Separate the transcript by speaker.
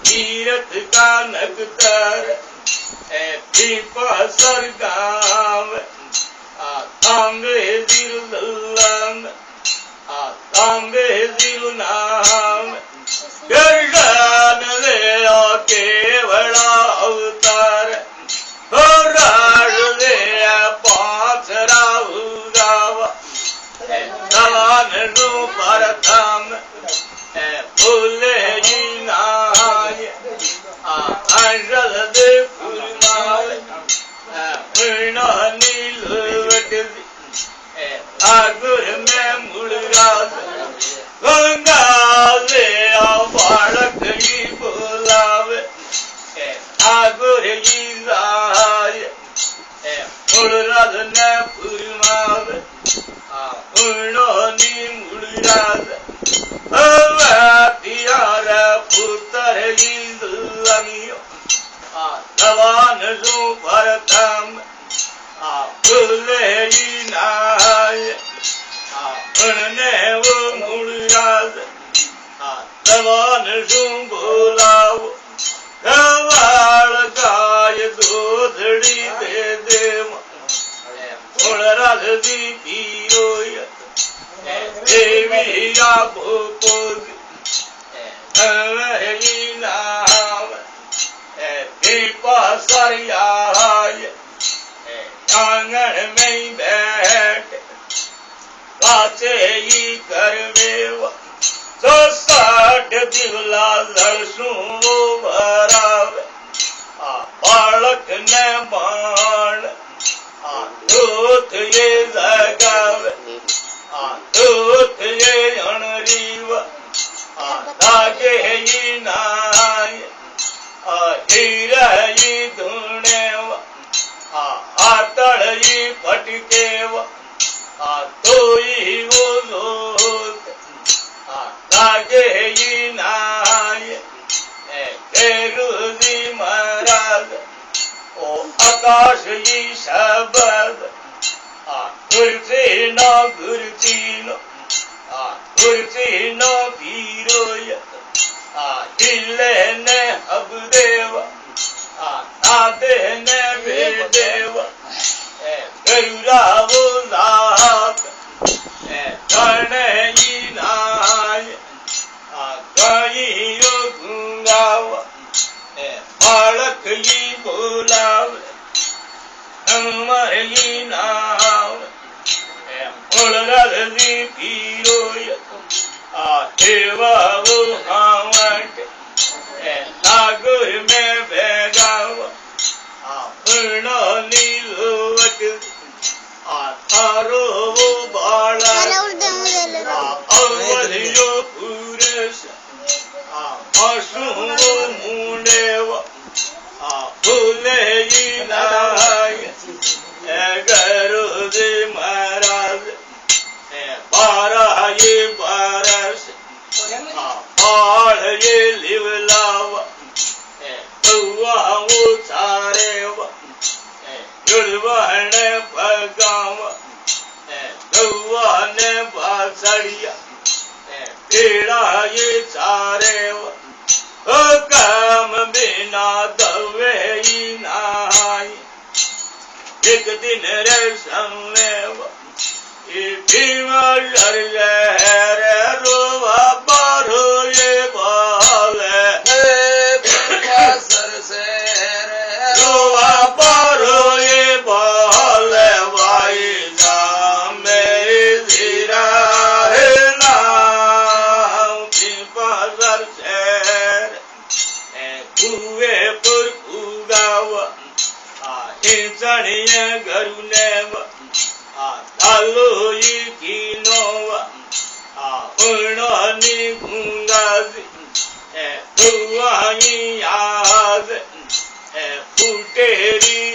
Speaker 1: तीरथ का नगतर पीपसर गाँव तांबे दिल लल्लन तांबे दिल नाम गर्दन ले केवला अवतार राज ले पांच राहु गावा सवान नु परथम भूले जी नाय अंजल दे फुलमाल मृणा नील वटली आगुर में मुड़राज गंगा ले बालक ही बोलावे आगुर ही जाय मुड़राज ने फुलमावे मृणा नी मुड़राज तियारा पुत्र इंद्रियो सवान जो भरतम भूले नाय उन्हें वो मुड़राज सवान जो बोलाओ गवाल गाय दूधड़ी दे देव मुड़राज दी पीरोय देवी आपो नाम आंगन में बैठ काचे ही करवे तो साठ दिवला लड़सू भरावे बालक ने बाण दूत ये जगावे दूत ये अनरीव तागे ही नाय हीरा ही धुनेव आतड़ ही फटकेव तोई वो लोग तागे ही नाय केरुदी महाराज ओ आकाश ही शब्द गुरुजी नो गुरुजी नो गुरुजी नो पीरोय जिले ने हबदेव नादे ने बेदेव गरुरा वो लाभ गणे ही नाय गाई यो गुंगाव बालक ही बोलाव नमः ही नाम मुड़राज दी पीरोय देवा वो हावट नागुर में बेगाव पूर्ण नीलवट थारो वो बाला अवधियो पुरुष अशु वो मुंडेव भूले ही नाय गरुजी महाराज 12 ये बरस बाढ़ ये लिवलाव कौआ वो सारेव जुड़वहन भगाव कौआ ने बासड़िया पेड़ा ये सारेव काम बिना दवे ही नाय एक दिन रे संवेव भीमा लहर रोवा बारो ये बाले सर से रोवा बारो ये बाले वाई नाम धीरा है नाम भीमा सर से कुए पुर कुगाव इंसानिया गरुनेव तालो ये कीनोवा उन्होंने गुंगाजी दुआई याद फुटेरी